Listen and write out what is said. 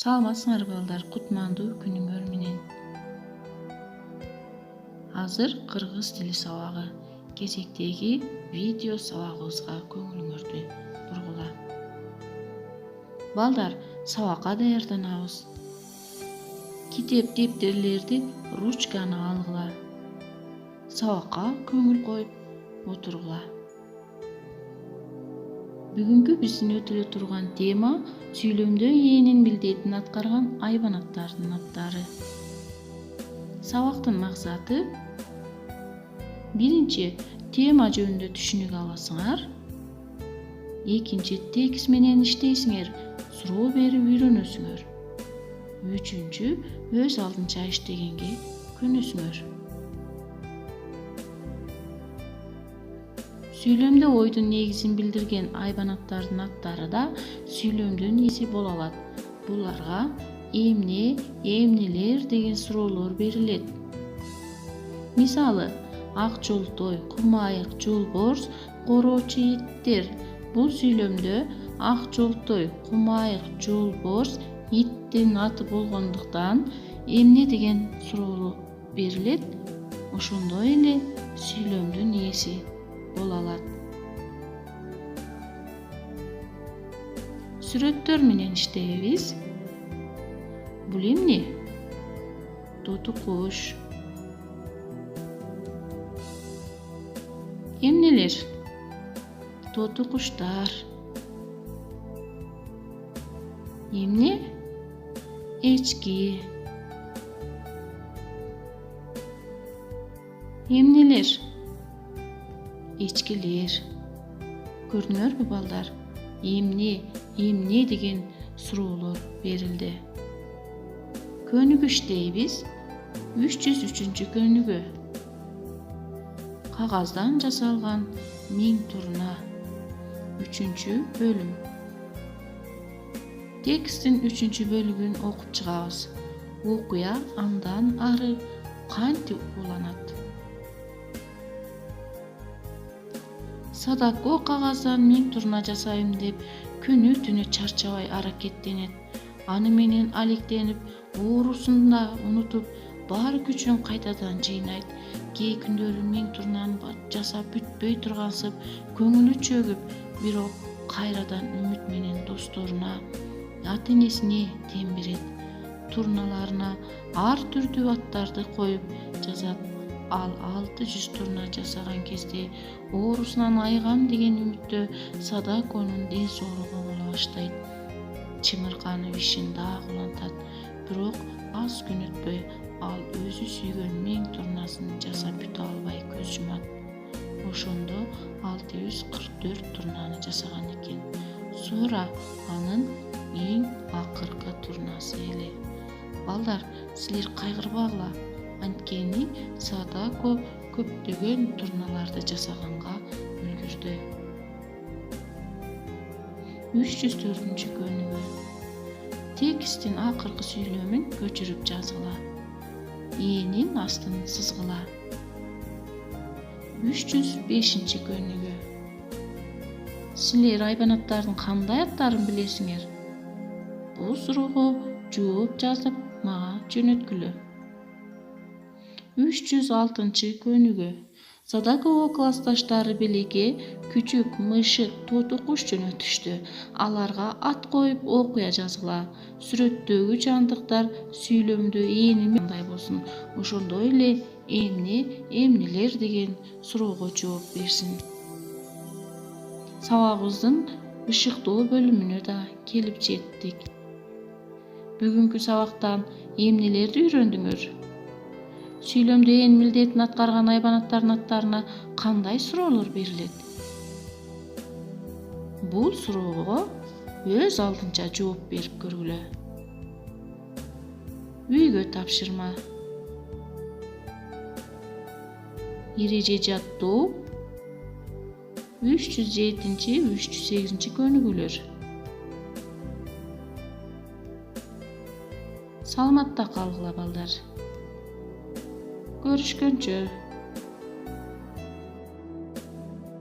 Саламатсыңарбы балдар, кутмандуу күнүңөр менен. Азыр кыргыз тили сабагы кезектеги видео сабагыбызга көңүлүңөрдү бургула. Балдар, сабакка даярданабыз. Китеп дептерлерди, ручканы алгыла. Сабакка көңүл коюп отургула. Бүгүнкү биздин өтүлө турган тема сүйлөмдө ээнин милдетин аткарган айбанаттардын аттары. Сабактын максаты: биринчи, тема жөнүндө түшүнүк аласыңар. Экинчи, текст менен иштейсиңер, суроо берип үйрөнөсүңөр. Үчүнчү, өз алдынча иштегенге көнөсүңөр. Сүйлөмдө ойдун негизин билдирген айбанаттардын аттары да сүйлөмдүн ээси боло алат. Буларга эмне, эмнелер деген суроолор берилет. Мисалы: ак жолтой, кумайык, жолборс, короочу иттер. Бул сүйлөмдө ак жолтой, кумайык, жолборс иттин аты болгондуктан эмне деген суроо берилет. Ошондой эле сүйлөмдүн ээси боло алат. Сүрөттөр менен иштейбиз. Бул эмне? Тоту куш. Эмнелер? Тоту куштар. Эмне? Эчки. Эмнелер? Эчкилер. Көрдүңөрбү балдар? Эмне деген суроолор берилди. Көнүгүү иштейбиз. 303 көнүгүү. Кагаздан жасалган 1000 турна. 3 бөлүм. Тексттин 3 бөлүгүн окуп чыгабыз. Окуя андан ары кантип уланат? Садако кагаздан 1000 турна жасайм деп күнү түнү чарчабай аракеттенет. Аны менен алектенип, оорусун да унутуп, бар күчүн кайтадан жыйнайт. Кээ күндөрү 1000 турнаны жасап бүтпөй тургансып, көңүлү чөгүп, бирок кайрадан үмүт менен досторуна, ата-энесине тем берет. Турналарына ар түрдүү аттарды коюп жазат. Ал 600 турна жасаган кезде оорусунан айыгам деген үмүттө Садаконун ден соолугу боло баштайт. Чымырканып ишин дагы улантат. Бирок аз күн өтпөй ал өзү сүйгөн 1000 турнасын жасап бүтө албай көз жумат. Ошондо 644 турнаны жасаган экен. Sonra анын эң акыркы турнасы эле. Балдар, силер кайгырбагыла. Анткени Садако көптөгөн турналарды жасаганга үлгүрдү. 304 көнүгүү. Тексттин акыркы сүйлөмүн көчүрүп жазгыла. Ээнин астын сызгыла. 305 көнүгүү. Силер айбанаттардын кандай аттарын билесиңер? Бул суроого жооп жазып мага жөнөткүлө. 306 көнүгүү. Садакого классташтары Белеге, Күчүк, Мышык, Тоту куш жөнөтүштү. Аларга ат коюп окуя жазгыла. Сүрөттөгү жандыктар сүйлөмдө ээнин кандай болсун, ошондой эле эмне, эмнелер деген суроого жооп берсин. Сабагыбыздын ышыктоо бөлүмүнө да келип жеттик. Бүгүнкү сабактан эмнелерди үйрөндүңөр? Сүйлөмдө ээн милдетин аткарган айбанаттардын аттарына кандай суроолор берилет? Бул суроого өз алдынча жооп берип көргүлө. Үйгө тапшырма. Эреже жаттоо. 307-308 көнүгүүлөр. Саламатта калгыла балдар. Görüşkünçü.